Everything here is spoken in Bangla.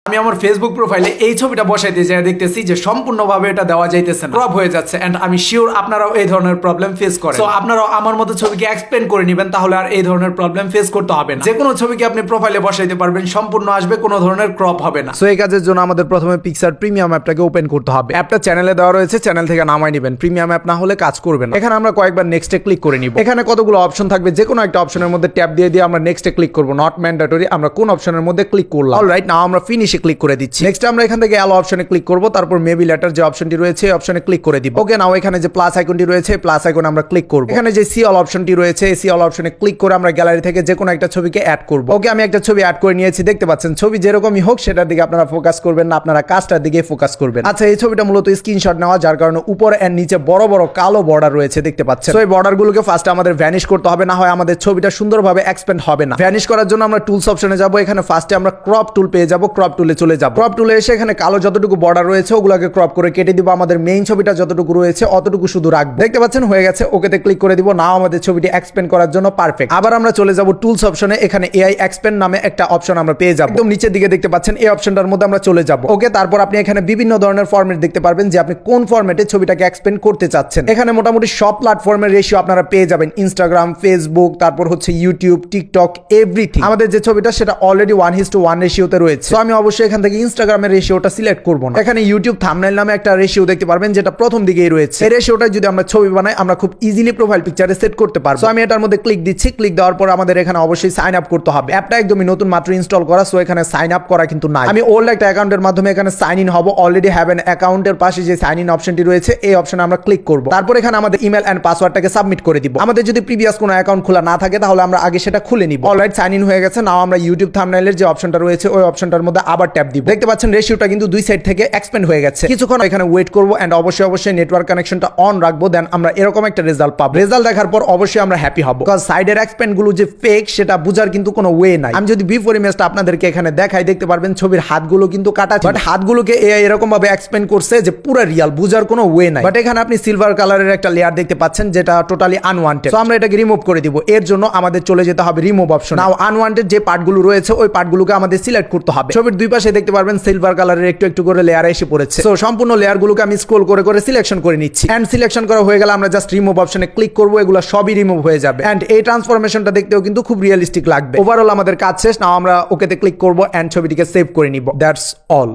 আমি আমার ফেসবুক প্রোফাইলে এই ছবিটা বসাইতে যাই দেখতেছি যে সম্পূর্ণভাবে এটা দেওয়া যাইতেছে না, ক্রপ হয়ে যাচ্ছে। এন্ড আমি শিওর আপনারাও এই ধরনের প্রবলেম ফেস করেন। সো আপনারাও আমার মতো ছবিকে এক্সপ্লেন করে নেবেন, তাহলে আর এই ধরনের প্রবলেম ফেস করতে হবে না। যে কোনো ছবিকে আপনি প্রোফাইলে বসাইতে পারবেন, সম্পূর্ণ আসবে, কোনো ধরনের ক্রপ হবে না। সো এই কাজের জন্য আমাদের প্রথমে পিক্সার প্রিমিয়াম অ্যাপটাকে ওপেন করতে হবে। অ্যাপটা চ্যানেলে দেওয়া রয়েছে, চ্যানেল থেকে নামাই নেবেন। প্রিমিয়াম অ্যাপ না হলে কাজ করবে না। এখানে আমরা কয়েকবার নেক্সটে ক্লিক করে নিব। এখানে কতগুলো অপশন থাকবে, যে কোনো একটা অপশনের মধ্যে ট্যাপ দিয়ে দিয়ে আমরা নেক্সটে ক্লিক করব। নট ম্যান্ডেটরি, আমরা কোন অপশনের মধ্যে ক্লিক করলাম। অলরাইট, নাও আমরা ফিনিশে ক্লিক করে দিচ্ছি। নেক্সট আমরা এখান থেকে অ্যালো অপশনে ক্লিক করব, তারপর মেবি লেটার যে অপশনটি রয়েছে এই অপশনে ক্লিক করে দিব। ওকে, নাও এখানে যে প্লাস আইকনটি রয়েছে প্লাস আইকনে আমরা ক্লিক করব। এখানে যে সি অল অপশনটি রয়েছে এই সি অল অপশনে ক্লিক করে আমরা গ্যালারি থেকে যে কোনো একটা ছবিকে অ্যাড করব। ওকে, আমি একটা ছবি অ্যাড করে নিয়েছি, দেখতে পাচ্ছেন। ছবি যেরকমই হোক সেটার দিকে আপনারা ফোকাস করবেন না, আপনারা কাজটার দিকে ফোকাস করবেন। আচ্ছা, এই ছবিটা মূলত স্ক্রিনশট নেওয়া, যার কারণে উপরে এন্ড নিচে বড় বড় কালো বর্ডার রয়েছে, দেখতে পাচ্ছেন। তো এই বর্ডারগুলোকে ফার্স্ট আমাদের ভ্যানিশ করতে হবে, না হয় আমাদের ছবিটা সুন্দরভাবে এক্সপ্যান্ড হবে না। ভ্যানিশ করার জন্য আমরা টুলস অপশনে যাব। এখানে ফার্স্টে আমরা ক্রপ টুল পেয়ে যাব। ক্রপ টুলে চলে যাব। ক্রপ টুলে এসে এখানে কালো যতটুকু বর্ডার রয়েছে ওগুলোকে ক্রপ করে কেটে দিব। আমাদের মেইন ছবিটা যতটুকু রয়েছে অতটুকু শুধু রাখবো। দেখতে পাচ্ছেন হয়ে গেছে। ওকেতে ক্লিক করে দিব। নাও আমাদের ছবিটি এক্সপ্যান্ড করার জন্য পারফেক্ট। আবার আমরা চলে যাব টুলস অপশনে। এখানে এআই এক্সপ্যান্ড নামে একটা অপশন আমরা পেয়ে যাব। একদম নিচের দিকে দেখতে পাচ্ছেন, এই অপশনটার মধ্যে আমরা চলে যাব। ওকে, তারপর আপনি এখানে বিভিন্ন ধরনের ফরম্যাট দেখতে পারবেন যে আপনি কোন ফরম্যাটে ছবিটাকে এক্সপ্যান্ড করতে চাচ্ছেন। এখানে মোটামুটি সব প্ল্যাটফর্মের রেশিও আপনারা পেয়ে যাবেন। ইনস্টাগ্রাম, ফেসবুক, তারপর হচ্ছে ইউটিউব, টিকটক, এভরিথিং। আমাদের যে ছবিটা সেটা অলরেডি 1:1 রেশিওতে রয়েছে। তো আমি অবশ্যই এখান থেকে ইনস্টাগ্রামের রেশিওটা সিলেক্ট করব না। এখানে ইউটিউব থাম্বনেল নামে একটা রেশিও দেখতে পারবেন, যেটা প্রথম দিকেই রয়েছে। এই রেশিওটা যদি আমরা ছবি বানাই আমরা খুব ইজিলি প্রোফাইল পিকচারে সেট করতে পারবো। সো আমি এটার মধ্যে ক্লিক দিচ্ছি। ক্লিক দেওয়ার পর আমাদের এখানে অবশ্যই সাইন আপ করতে হবে। অ্যাপটা একদমই নতুন মাত্র ইনস্টল করা, সো এখানে সাইন আপ করা কিন্তু নাই। আমি ওল্ড একটা অ্যাকাউন্টের মাধ্যমে এখানে সাইন ইন হব। অলরেডি হ্যাভ এন অ্যাকাউন্টের পাশে যে সাইন ইন অপশনটি রয়েছে এই অপশনে আমরা ক্লিক করব। তারপর এখানে আমাদের ইমেল এন্ড পাসওয়ার্ডটাকে সাবমিট করে দিব। আমাদের যদি প্রিভিয়াস কোনো অ্যাকাউন্ট খোলা না থাকে তাহলে আমরা আগে সেটা খুলে নিব। অলরাইট, সাইন ইন হয়ে গেছে। নাও আমরা ইউটিউব থাম্বনেইলের যে অপশনটা রয়েছে ওই অপশনটার মধ্যে আবার ট্যাপ দিব। দেখতে পাচ্ছেন রেশিওটা কিন্তু দুই সাইড থেকে এক্সপ্যান্ড হয়ে গেছে। কিছুক্ষণ এখানে ওয়েট করব এন্ড অবশ্যই নেটওয়ার্ক কানেকশনটা অন রাখবো, দেন আমরা এরকম একটা রেজাল্ট পাবো। রেজাল্ট দেখার পর অবশ্যই আমরা হ্যাপি হব, বিকজ সাইডের এক্সপ্যান্ড গুলো যে ফেক সেটা বুঝার কিন্তু কোনো ওয়ে নাই। আমি যদি বিফোর ইমেজটা আপনাদেরকে এখানে দেখাই, দেখতে পারবেন ছবির হাতগুলো কিন্তু কাটা, বাট হাতগুলোকে এআই এরকম ভাবে এক্সপ্যান্ড করছে যে পুরো রিয়াল, বুঝার কোনো ওয়ে নাই। বাট এখানে আপনি সিলভার কালারের একটা লেয়ার দেখতে পাচ্ছেন যেটা টোটালি আনওয়ান্টেড। সো আমরা এটাকে রিমুভ করে দিব। এর জন্য আমাদের চলে যেতে হবে রিমুভ অপশন। নাও আনওয়ান্টেড যে পার্টগুলো রয়েছে ওই পার্টগুলোকে আমাদের সিলেক্ট করতে হবে। ছবির দুই পাশে দেখতে পারবেন সিলভার কালারের একটু একটু করে লেয়ার এসে পড়েছে। সো সম্পূর্ণ লেয়ারগুলোকে আমি স্ক্রল করে করে সিলেকশন করে নিচ্ছি। এন্ড সিলেকশন করা হয়ে গেলে আমরা জাস্ট রিমুভ অপশনে ক্লিক করব। এগুলো সবই রিমুভ হয়ে যাবে। এন্ড এই ট্রান্সফরমেশনটা দেখতেও কিন্তু খুব রিয়েলিস্টিক লাগবে। ওভারঅল আমাদের কাজ শেষ। নাও আমরা ওকেতে ক্লিক করব এন্ড ছবিটিকে সেভ করে নিব। That's all.